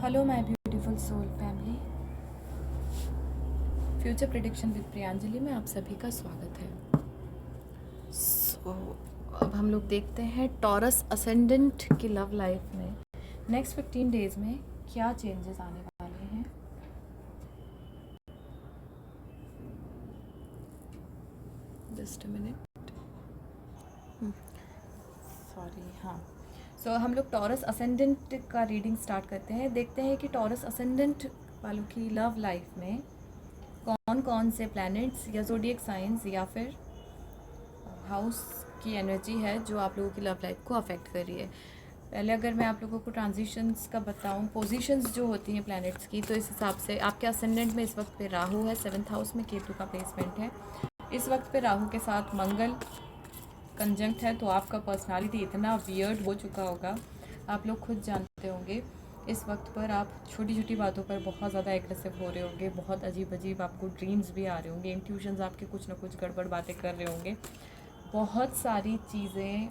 Hello my beautiful soul family, future prediction with Priyanjali में आप सभी का स्वागत है। अब हम लोग देखते हैं टॉरस असेंडेंट की लव लाइफ में नेक्स्ट 15 डेज में क्या चेंजेस आने वाले हैं। Just a minute, sorry. हाँ, सो हम लोग टॉरस असेंडेंट का रीडिंग स्टार्ट करते हैं। देखते हैं कि टॉरस असेंडेंट वालों की लव लाइफ में कौन कौन से प्लैनेट्स या ज़ोडिएक साइंस या फिर हाउस की एनर्जी है जो आप लोगों की लव लाइफ को अफेक्ट कर रही है। पहले अगर मैं आप लोगों को ट्रांजिशंस का बताऊं, पोजीशंस जो होती हैं प्लैनेट्स की, तो इस हिसाब से आपके असेंडेंट में इस वक्त पे राहु है, 7th हाउस में केतु का प्लेसमेंट है। इस वक्त पे राहु के साथ मंगल कंजंक्ट है, तो आपका पर्सनालिटी इतना वियर्ड हो चुका होगा, आप लोग खुद जानते होंगे। इस वक्त पर आप छोटी छोटी बातों पर बहुत ज़्यादा एग्रेसिव हो रहे होंगे, बहुत अजीब अजीब आपको ड्रीम्स भी आ रहे होंगे, इंट्यूशंस आपके कुछ ना कुछ गड़बड़ बातें कर रहे होंगे, बहुत सारी चीज़ें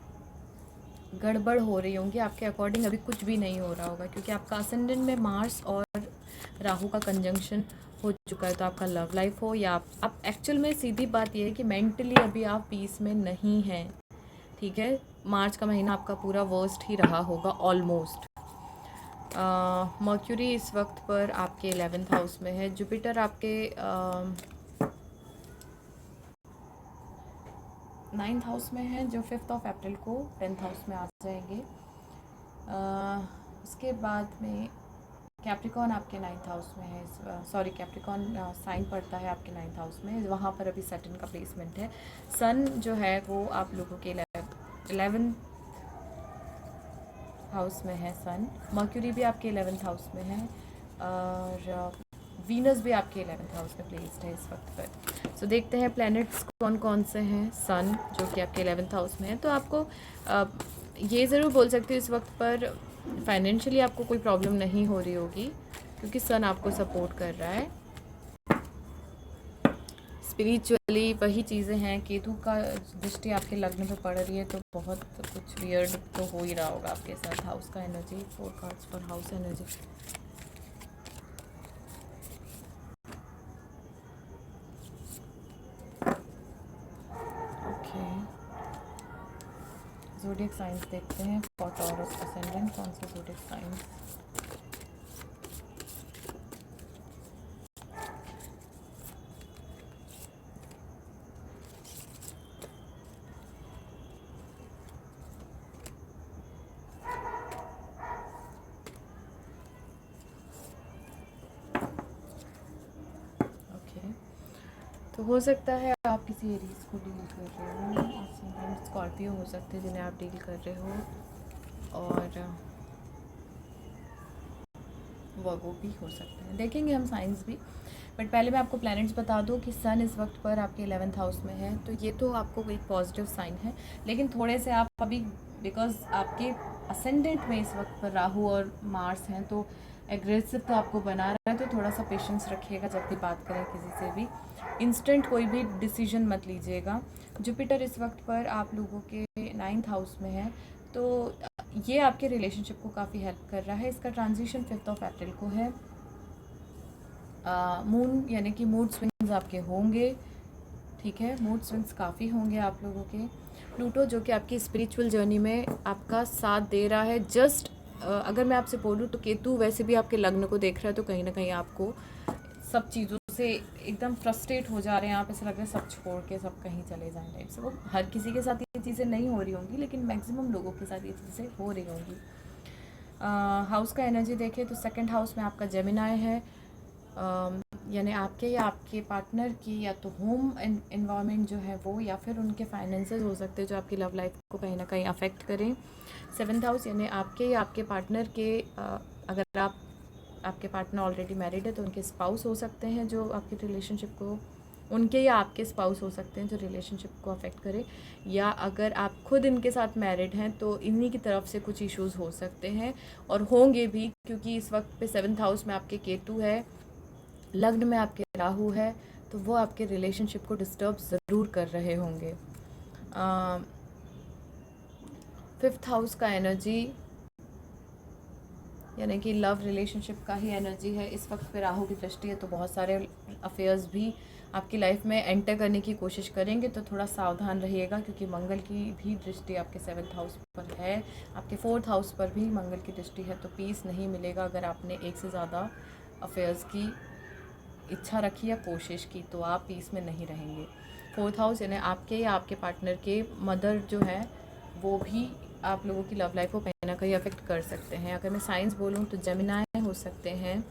गड़बड़ हो रही होंगी, आपके अकॉर्डिंग अभी कुछ भी नहीं हो रहा होगा, क्योंकि आपका असेंडेंट में मार्स और राहु का कंजंक्शन हो चुका है। तो आपका लव लाइफ हो या आप एक्चुअल में, सीधी बात यह है कि मेंटली अभी आप पीस में नहीं हैं, ठीक है। मार्च का महीना आपका पूरा वर्स्ट ही रहा होगा ऑलमोस्ट। मर्क्यूरी इस वक्त पर आपके 11th हाउस में है, जुपिटर आपके 9th हाउस में है, जो 5 अप्रैल को 10th हाउस में आ जाएंगे। उसके बाद में कैप्रिकॉन आपके 9th हाउस में है, सॉरी कैप्रिकॉन साइन पड़ता है आपके 9th हाउस में, वहाँ पर अभी सैटर्न का प्लेसमेंट है। सन जो है वो आप लोगों के 11th हाउस में है सन, मर्क्यूरी भी आपके 11th हाउस में है और वीनस भी आपके 11th हाउस में प्लेस्ड है इस वक्त पर। सो देखते हैं प्लैनेट्स कौन कौन से हैं। सन जो कि आपके 11th हाउस में है, तो आपको ये ज़रूर बोल सकती हूँ इस वक्त पर फाइनेंशियली आपको कोई प्रॉब्लम नहीं हो रही होगी, क्योंकि सन आपको सपोर्ट कर रहा है। स्पिरिचुअली वही चीज़ें हैं, केतु का दृष्टि आपके लग्न पे पड़ रही है, तो बहुत कुछ वियर्ड तो हो ही रहा होगा आपके साथ। हाउस का energy, 4 cards for house energy. Okay, zodiac science देखते हैं फॉर टॉरस असेंडेंट, कौन से ज़ोडिएक साइंस। तो हो सकता है आप किसी एरीज को डील कर रहे हो, स्कॉर्पियो हो सकते हैं जिन्हें आप डील कर रहे हो, और वर्गो भी हो सकते हैं, देखेंगे हम साइंस भी। बट पहले मैं आपको प्लैनेट्स बता दूं कि सन इस वक्त पर आपके 11th हाउस में है, तो ये तो आपको एक पॉजिटिव साइन है। लेकिन थोड़े से आप अभी, बिकॉज आपके असेंडेंट में इस वक्त पर राहु और मार्स हैं, तो एग्रेसिव तो आपको बना रहा है, तो थोड़ा सा पेशेंस रखिएगा जब भी बात करें किसी से भी। इंस्टेंट कोई भी डिसीजन मत लीजिएगा। जुपिटर इस वक्त पर आप लोगों के 9th हाउस में है, तो ये आपके रिलेशनशिप को काफ़ी हेल्प कर रहा है। इसका ट्रांजिशन 5 अप्रैल को है। मून यानी कि मूड स्विंग्स आपके होंगे, ठीक है, मूड स्विंग्स काफ़ी होंगे आप लोगों के। प्लूटो जो कि आपकी स्पिरिचुअल जर्नी में आपका साथ दे रहा है। जस्ट अगर मैं आपसे बोलूँ तो केतु वैसे भी आपके लग्न को देख रहा है, तो कहीं ना कहीं आपको सब चीज़ों से एकदम फ्रस्ट्रेट हो जा रहे हैं आप, ऐसा लग रहा है सब छोड़ के सब कहीं चले जाएं टाइप से। वो हर किसी के साथ ये चीज़ें नहीं हो रही होंगी, लेकिन मैक्सिमम लोगों के साथ ये चीज़ें हो रही होंगी। हाउस का एनर्जी देखें तो 2nd हाउस में आपका जेमिनाई है, यानी आपके या आपके पार्टनर की या तो होम इन्वायरमेंट जो है वो, या फिर उनके फाइनेंसेस हो सकते हैं जो आपकी लव लाइफ को कहीं ना कहीं अफेक्ट करें। 7th हाउस यानी आपके या आपके पार्टनर के, अगर आपके पार्टनर ऑलरेडी मैरिड है तो उनके स्पाउस हो सकते हैं जो आपके रिलेशनशिप को, उनके या आपके स्पाउस हो सकते हैं जो रिलेशनशिप को अफेक्ट करे, या अगर आप खुद इनके साथ मैरिड हैं तो इन्हीं की तरफ से कुछ इश्यूज़ हो सकते हैं और होंगे भी, क्योंकि इस वक्त पे 7th हाउस में आपके केतु है, लग्न में आपके राहु है, तो वो आपके रिलेशनशिप को डिस्टर्ब ज़रूर कर रहे होंगे। 5th हाउस का एनर्जी यानी कि लव रिलेशनशिप का ही एनर्जी है। इस वक्त पे राहु की दृष्टि है, तो बहुत सारे अफेयर्स भी आपकी लाइफ में एंटर करने की कोशिश करेंगे, तो थोड़ा सावधान रहिएगा, क्योंकि मंगल की भी दृष्टि आपके 7th हाउस पर है, आपके 4th हाउस पर भी मंगल की दृष्टि है। तो पीस नहीं मिलेगा अगर आपने एक से ज़्यादा अफेयर्स की इच्छा रखी या कोशिश की, तो आप पीस में नहीं रहेंगे। 4th हाउस यानी आपके या आपके पार्टनर के मदर जो है वो भी आप लोगों की लव लाइफ को कहीं ना कहीं अफेक्ट कर सकते हैं। अगर मैं साइंस बोलूँ तो जेमिनाई हो सकते हैं,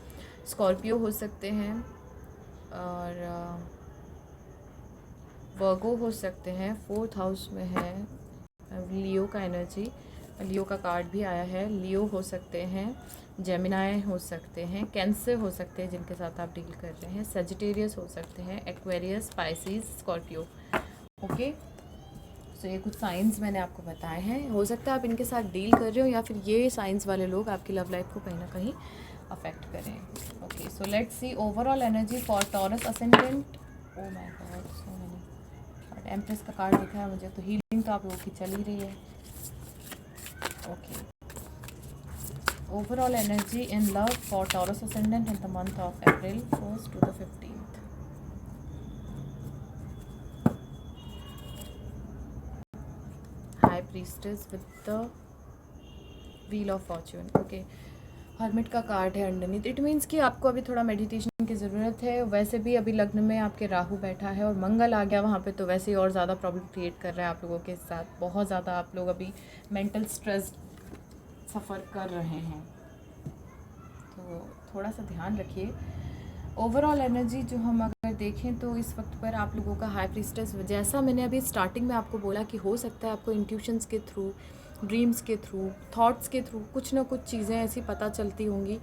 स्कॉर्पियो हो सकते हैं, और वर्गो हो सकते हैं। 4th हाउस में है लियो का एनर्जी, लियो का कार्ड भी आया है। लियो हो सकते हैं, जेमिनाई हो सकते हैं, कैंसर हो सकते हैं जिनके साथ आप डील कर रहे हैं, सजिटेरियस हो सकते हैं, एक्वेरियस, स्पाइसीज, स्कॉर्पियो। ओके, सो ये कुछ साइंस मैंने आपको बताए हैं। हो सकता है आप इनके साथ डील कर रहे हो, या फिर ये साइंस वाले लोग आपकी लव लाइफ को कहीं ना कहीं अफेक्ट करें। Okay, so let's C overall energy for Taurus ascendant. Oh my God, so many empress का कार्ड दिखा है मुझे, तो हीलिंग तो आप लोगों की चल ही रही है। Okay, overall energy in love for Taurus ascendant in the month of April 1st to the 15th। High priestess with the wheel of Fortune. Okay, hermit का कार्ड है अंडरनीथ। इट मीन्स कि आपको अभी थोड़ा मेडिटेशन की ज़रूरत है। वैसे भी अभी लग्न में आपके राहु बैठा है और मंगल आ गया वहाँ पे, तो वैसे ही और ज़्यादा प्रॉब्लम क्रिएट कर रहा है आप लोगों के साथ। बहुत ज़्यादा आप लोग अभी मेंटल स्ट्रेस सफ़र कर रहे हैं, तो थोड़ा सा ध्यान रखिए। ओवरऑल एनर्जी जो हम अगर देखें तो इस वक्त पर आप लोगों का हाई प्रीस्टेस, जैसा मैंने अभी स्टार्टिंग में आपको बोला कि हो सकता है आपको इंट्यूशंस के थ्रू, ड्रीम्स के थ्रू, थॉट्स के थ्रू कुछ ना कुछ चीज़ें ऐसी पता चलती होंगी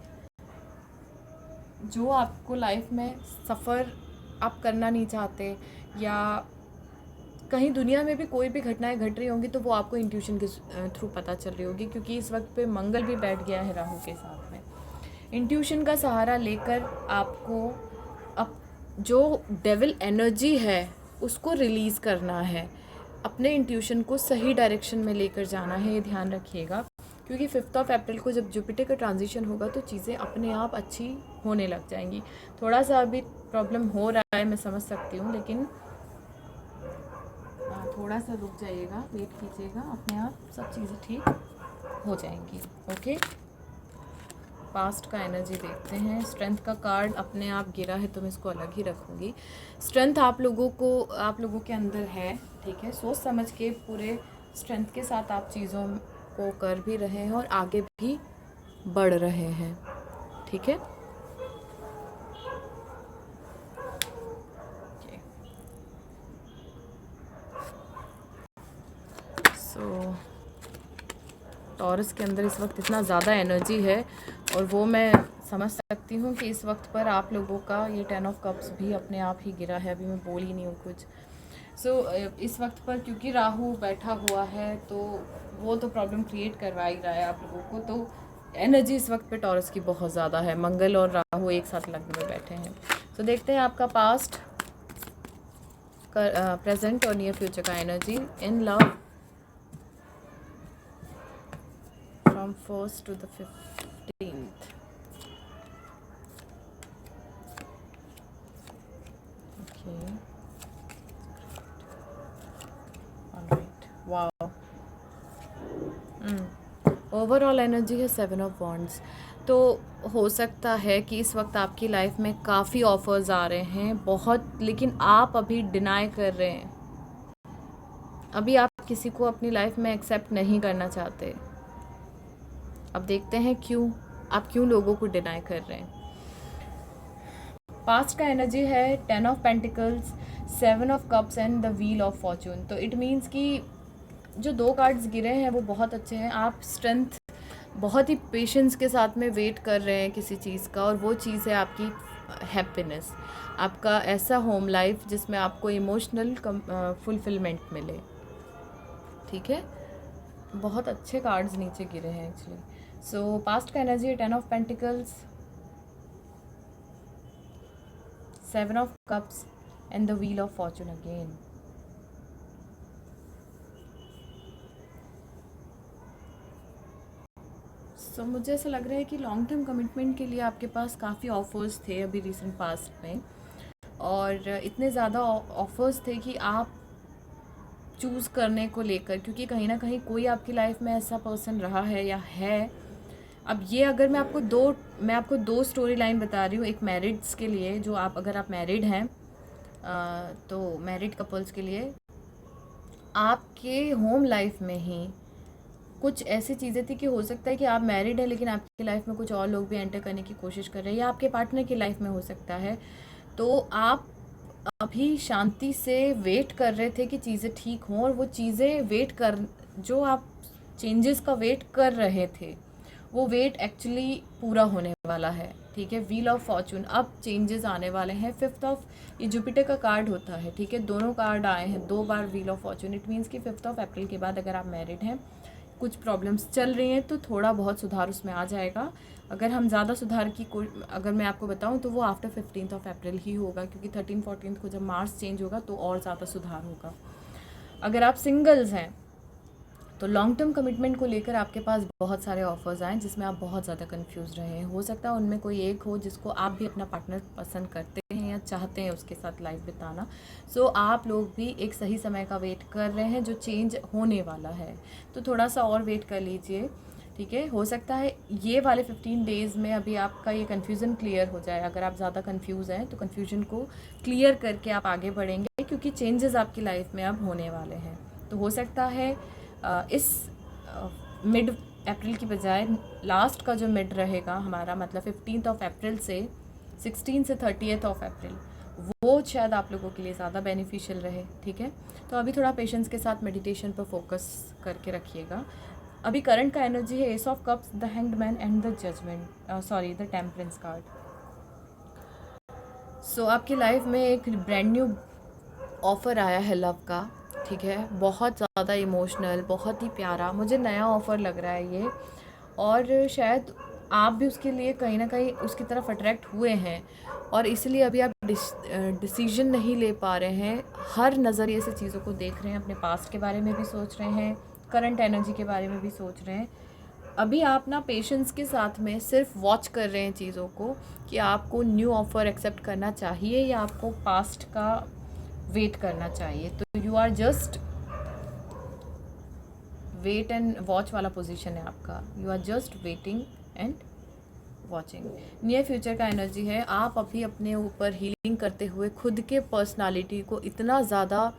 जो आपको लाइफ में सफ़र आप करना नहीं चाहते, या कहीं दुनिया में भी कोई भी घटनाएं घट रही होंगी तो वो आपको इंट्यूशन के थ्रू पता चल रही होगी, क्योंकि इस वक्त पे मंगल भी बैठ गया है राहु के साथ में। इंट्यूशन का सहारा लेकर आपको अब जो डेविल एनर्जी है उसको रिलीज़ करना है, अपने इंट्यूशन को सही डायरेक्शन में लेकर जाना है, ये ध्यान रखिएगा। क्योंकि 5th ऑफ अप्रैल को जब जुपिटर का ट्रांजिशन होगा तो चीज़ें अपने आप अच्छी होने लग जाएंगी। थोड़ा सा अभी प्रॉब्लम हो रहा है, मैं समझ सकती हूँ, लेकिन थोड़ा सा रुक जाइएगा, वेट कीजिएगा, अपने आप सब चीज़ें ठीक हो जाएंगी। ओके, पास्ट का एनर्जी देखते हैं। स्ट्रेंथ का कार्ड अपने आप गिरा है तो मैं इसको अलग ही रखूँगी। स्ट्रेंथ आप लोगों के अंदर है, ठीक है। सोच समझ के पूरे स्ट्रेंथ के साथ आप चीज़ों को कर भी रहे हैं और आगे भी बढ़ रहे हैं, ठीक है। सो टॉरस के अंदर इस वक्त इतना ज़्यादा एनर्जी है, और वो मैं समझ सकती हूँ कि इस वक्त पर आप लोगों का ये 10 ऑफ कप्स भी अपने आप ही गिरा है। अभी मैं बोल ही नहीं हूँ कुछ। इस वक्त पर क्योंकि राहु बैठा हुआ है तो वो तो प्रॉब्लम क्रिएट करवा ही रहा है आप लोगों को। तो एनर्जी इस वक्त पे टॉरस की बहुत ज़्यादा है। मंगल और राहु एक साथ लग्न में बैठे हैं। तो देखते हैं आपका पास्ट, प्रेजेंट और नियर फ्यूचर का energy in love from 1st to the 15th. Okay. All right. Wow. Overall energy है 7 ऑफ वॉन्ड्स। तो हो सकता है कि इस वक्त आपकी लाइफ में काफ़ी ऑफर्स आ रहे हैं बहुत, लेकिन आप अभी डिनाई कर रहे हैं। अभी आप किसी को अपनी लाइफ में एक्सेप्ट नहीं करना चाहते। अब देखते हैं आप क्यों लोगों को डिनाई कर रहे हैं। पास्ट का एनर्जी है 10 of pentacles, 7 of cups and the wheel of Fortune. तो इट मीन्स कि जो 2 कार्ड्स गिरे हैं वो बहुत अच्छे हैं। आप स्ट्रेंथ, बहुत ही पेशेंस के साथ में वेट कर रहे हैं किसी चीज़ का, और वो चीज़ है आपकी हैप्पीनेस, आपका ऐसा होम लाइफ जिसमें आपको इमोशनल फुलफिलमेंट मिले, ठीक है। बहुत अच्छे कार्ड्स नीचे गिरे हैं एक्चुअली। सो पास्ट का एनर्जी है 10 of pentacles, 7 of cups and the wheel of fortune again. सो मुझे ऐसा लग रहा है कि लॉन्ग टर्म कमिटमेंट के लिए आपके पास काफ़ी ऑफ़र्स थे अभी रिसेंट पास्ट में, और इतने ज़्यादा ऑफ़र्स थे कि आप चूज़ करने को लेकर, क्योंकि कहीं ना कहीं कोई आपकी लाइफ में ऐसा पर्सन रहा है या है। अब ये अगर मैं आपको दो स्टोरी लाइन बता रही हूँ, एक मैरिड्स के लिए, जो आप अगर आप मैरिड हैं तो मैरिड कपल्स के लिए आपके होम लाइफ में ही कुछ ऐसी चीज़ें थी कि हो सकता है कि आप मैरिड हैं लेकिन आपकी लाइफ में कुछ और लोग भी एंटर करने की कोशिश कर रहे हैं, या आपके पार्टनर की लाइफ में हो सकता है। तो आप अभी शांति से वेट कर रहे थे कि चीज़ें ठीक हों, और वो चीज़ें जो आप चेंजेस का वेट कर रहे थे वो वेट एक्चुअली पूरा होने वाला है। ठीक है, व्हील ऑफ फॉर्चून, अब चेंजेस आने वाले हैं। 5th ऑफ, ये जुपिटर का कार्ड होता है। ठीक है, दोनों कार्ड आए हैं, 2 बार wheel of fortune. It means कि 5th ऑफ अप्रैल के बाद अगर आप मैरिड हैं, कुछ प्रॉब्लम्स चल रही हैं तो थोड़ा बहुत सुधार उसमें आ जाएगा। अगर हम ज़्यादा सुधार की अगर मैं आपको बताऊं तो वो आफ्टर 15th ऑफ अप्रैल ही होगा, क्योंकि 13-14 को जब मार्स चेंज होगा तो और ज़्यादा सुधार होगा। अगर आप सिंगल्स हैं तो लॉन्ग टर्म कमिटमेंट को लेकर आपके पास बहुत सारे ऑफर्स आए जिसमें आप बहुत ज़्यादा कंफ्यूज रहे हैं। हो सकता है उनमें कोई एक हो जिसको आप भी अपना पार्टनर पसंद करते हैं या चाहते हैं उसके साथ लाइफ बिताना। सो आप लोग भी एक सही समय का वेट कर रहे हैं जो चेंज होने वाला है, तो थोड़ा सा और वेट कर लीजिए। ठीक है, हो सकता है ये वाले 15 डेज़ में अभी आपका ये कन्फ्यूज़न क्लियर हो जाए। अगर आप ज़्यादा कन्फ्यूज़ हैं तो कन्फ्यूजन को क्लियर करके आप आगे बढ़ेंगे, क्योंकि चेंजेस आपकी लाइफ में अब होने वाले हैं। तो हो सकता है इस मिड अप्रैल की बजाय लास्ट का जो मिड रहेगा हमारा, मतलब 15th ऑफ अप्रैल से 16 से 30th ऑफ अप्रैल, वो शायद आप लोगों के लिए ज़्यादा बेनिफिशियल रहे। ठीक है, तो अभी थोड़ा पेशेंस के साथ मेडिटेशन पर फोकस करके रखिएगा। अभी करंट का एनर्जी है ace of cups, the hanged man and the judgement, the temperance card. So आपकी लाइफ में एक ब्रांड न्यू ऑफ़र आया है लव का। ठीक है, बहुत ज़्यादा इमोशनल, बहुत ही प्यारा, मुझे नया ऑफ़र लग रहा है ये, और शायद आप भी उसके लिए कहीं ना कहीं उसकी तरफ अट्रैक्ट हुए हैं, और इसलिए अभी आप डिसीजन नहीं ले पा रहे हैं। हर नज़रिए से चीज़ों को देख रहे हैं, अपने पास्ट के बारे में भी सोच रहे हैं, करंट एनर्जी के बारे में भी सोच रहे हैं। अभी आप ना पेशेंस के साथ में सिर्फ वॉच कर रहे हैं चीज़ों को कि आपको न्यू ऑफ़र एक्सेप्ट करना चाहिए या आपको पास्ट का वेट करना चाहिए। तो you are just wait and watch वाला पोजीशन है आपका। You are just waiting and watching. Near future का एनर्जी है, आप अभी अपने ऊपर हीलिंग करते हुए खुद के पर्सनालिटी को इतना ज़्यादा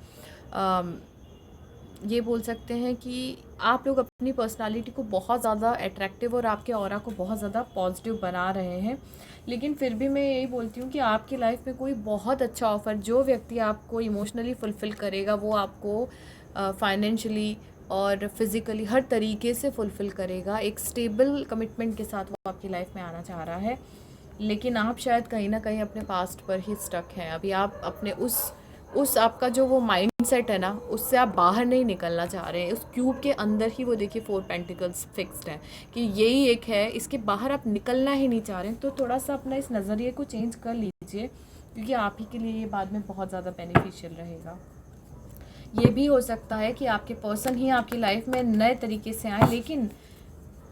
ये बोल सकते हैं कि आप लोग अपनी पर्सनालिटी को बहुत ज़्यादा अट्रैक्टिव और आपके ऑरा को बहुत ज़्यादा पॉजिटिव बना रहे हैं। लेकिन फिर भी मैं यही बोलती हूँ कि आपकी लाइफ में कोई बहुत अच्छा ऑफ़र, जो व्यक्ति आपको इमोशनली फुलफ़िल करेगा, वो आपको फाइनेंशियली और फिज़िकली हर तरीके से फुलफ़िल करेगा। एक स्टेबल कमिटमेंट के साथ वो आपकी लाइफ में आना चाह रहा है, लेकिन आप शायद कहीं ना कहीं अपने पास्ट पर ही स्टक हैं। अभी आप अपने उस आपका जो वो माइंडसेट है ना, उससे आप बाहर नहीं निकलना चाह रहे हैं। उस क्यूब के अंदर ही वो देखिए 4 पेंटिकल्स फिक्स्ड हैं कि यही एक है, इसके बाहर आप निकलना ही नहीं चाह रहे हैं। तो थोड़ा सा अपना इस नज़रिए को चेंज कर लीजिए, क्योंकि आप ही के लिए ये बाद में बहुत ज़्यादा बेनिफिशियल रहेगा। ये भी हो सकता है कि आपके पर्सन ही आपकी लाइफ में नए तरीके से आए, लेकिन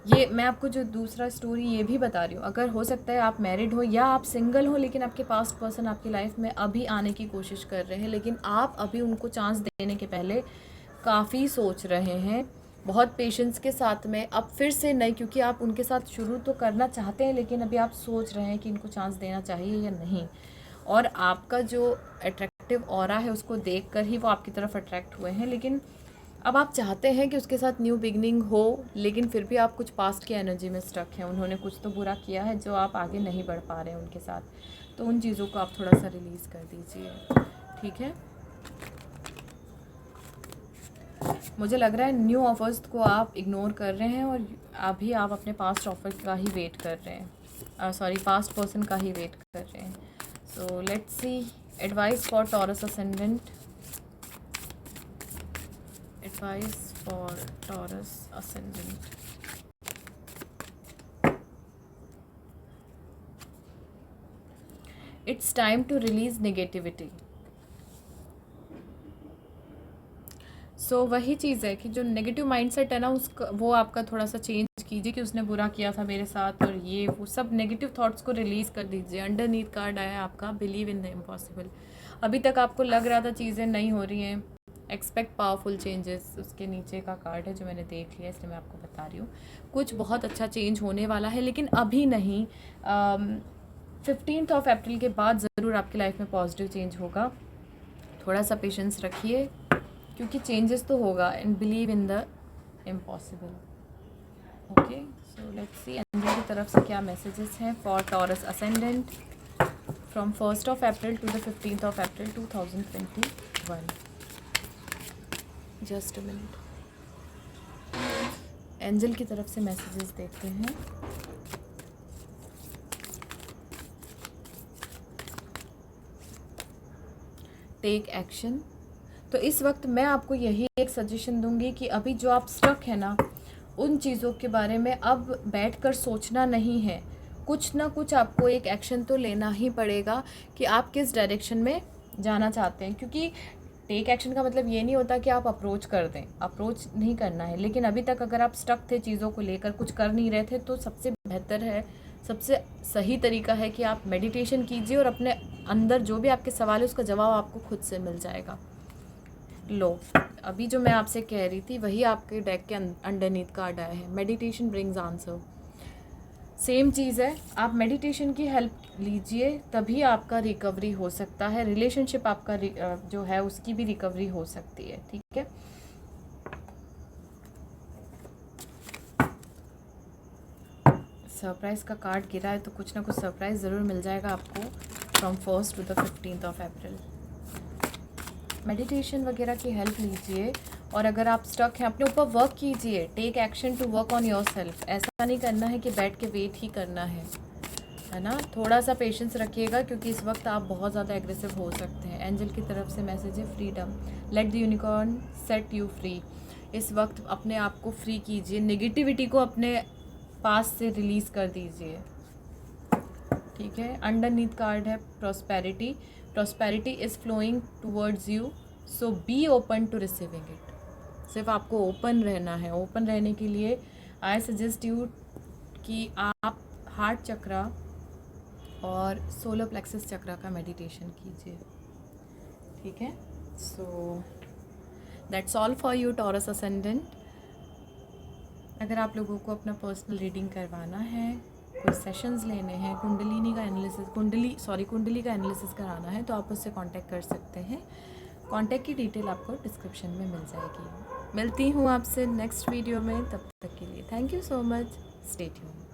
ये मैं आपको जो दूसरा स्टोरी ये भी बता रही हूँ, अगर हो सकता है आप मैरिड हो या आप सिंगल हो, लेकिन आपके पास्ट पर्सन आपकी लाइफ में अभी आने की कोशिश कर रहे हैं, लेकिन आप अभी उनको चांस देने के पहले काफ़ी सोच रहे हैं, बहुत पेशेंस के साथ में। अब फिर से नहीं, क्योंकि आप उनके साथ शुरू तो करना चाहते हैं, लेकिन अभी आप सोच रहे हैं कि इनको चांस देना चाहिए या नहीं। और आपका जो अट्रैक्टिव ऑरा है उसको देख कर ही वो आपकी तरफ अट्रैक्ट हुए हैं, लेकिन अब आप चाहते हैं कि उसके साथ न्यू बिगनिंग हो, लेकिन फिर भी आप कुछ पास्ट की एनर्जी में स्टक हैं। उन्होंने कुछ तो बुरा किया है जो आप आगे नहीं बढ़ पा रहे हैं उनके साथ, तो उन चीज़ों को आप थोड़ा सा रिलीज़ कर दीजिए। ठीक है, मुझे लग रहा है न्यू ऑफर्स को आप इग्नोर कर रहे हैं और अभी आप अपने पास्ट ऑफर का ही वेट कर रहे हैं, पास्ट पर्सन का ही वेट कर रहे हैं। सो let's C advice for Taurus ascendant, advice for Taurus ascendant. It's time to release negativity. So वही चीज़ है कि जो नेगेटिव माइंडसेट है ना, उसका वो आपका थोड़ा सा चेंज कीजिए कि उसने बुरा किया था मेरे साथ और ये वो सब नेगेटिव थॉट्स को रिलीज़ कर दीजिए। अंडरनीथ कार्ड आया है आपका बिलीव इन द इम्पॉसिबल। अभी तक आपको लग रहा था चीज़ें नहीं हो रही हैं, एक्सपेक्ट पावरफुल चेंजेस, उसके नीचे का कार्ड है जो मैंने देख लिया, इसलिए मैं आपको बता रही हूँ। कुछ बहुत अच्छा चेंज होने वाला है, लेकिन अभी नहीं। 15 अप्रैल के बाद ज़रूर आपकी लाइफ में पॉजिटिव चेंज होगा। थोड़ा सा पेशेंस रखिए, क्योंकि चेंजेस तो होगा, and believe in the impossible. Okay, so let's see angel की तरफ से क्या मैसेजेस हैं for Taurus ascendant from 1 April to the 15 April 2021। Just a minute, angel की तरफ से मैसेजेस देखते हैं। Take action. तो इस वक्त मैं आपको यही एक सजेशन दूंगी कि अभी जो आप स्टक है ना, उन चीज़ों के बारे में अब बैठकर सोचना नहीं है। कुछ ना कुछ आपको एक एक्शन तो लेना ही पड़ेगा कि आप किस डायरेक्शन में जाना चाहते हैं। क्योंकि टेक एक्शन का मतलब ये नहीं होता कि आप अप्रोच कर दें, अप्रोच नहीं करना है। लेकिन अभी तक अगर आप स्टक थे चीज़ों को लेकर, कुछ कर नहीं रहे थे, तो सबसे बेहतर है, सबसे सही तरीका है कि आप मेडिटेशन कीजिए और अपने अंदर जो भी आपके सवाल है उसका जवाब आपको खुद से मिल जाएगा। लो, अभी जो मैं आपसे कह रही थी वही आपके डेक के अंडरनीथ कार्ड आया है, मेडिटेशन ब्रिंग्स आंसर। सेम चीज़ है, आप मेडिटेशन की हेल्प लीजिए, तभी आपका रिकवरी हो सकता है। रिलेशनशिप आपका जो है उसकी भी रिकवरी हो सकती है, ठीक है। सरप्राइज़ का कार्ड गिरा है, तो कुछ ना कुछ सरप्राइज़ ज़रूर मिल जाएगा आपको from 1 to the 15 April. Meditation वगैरह की हेल्प लीजिए, और अगर आप स्टक हैं अपने ऊपर वर्क कीजिए। Take action to work on yourself. ऐसा नहीं करना है कि बैठ के वेट ही करना है ना। थोड़ा सा पेशेंस रखिएगा, क्योंकि इस वक्त आप बहुत ज़्यादा एग्रेसिव हो सकते हैं। एंजल की तरफ से मैसेज है freedom, let the unicorn set you free. इस वक्त अपने आप को फ्री कीजिए, नेगेटिविटी को अपने पास से रिलीज़ कर दीजिए, ठीक है। अंडरनीथ कार्ड है prosperity. Prosperity is flowing towards you, so be open to receiving it. सिर्फ आपको ओपन रहना है। ओपन रहने के लिए आई सजेस्ट यू कि आप हार्ट चक्रा और सोलर प्लेक्सस चक्रा का मेडिटेशन कीजिए, ठीक है। So that's all for you taurus ascendant. अगर आप लोगों को अपना पर्सनल रीडिंग करवाना है, कोई सेशंस लेने हैं, कुंडली का एनालिसिस कराना है, तो आप उससे कांटेक्ट कर सकते हैं। कांटेक्ट की डिटेल आपको डिस्क्रिप्शन में मिल जाएगी। मिलती हूँ आपसे नेक्स्ट वीडियो में, तब तक के लिए thank you so much, stay tuned.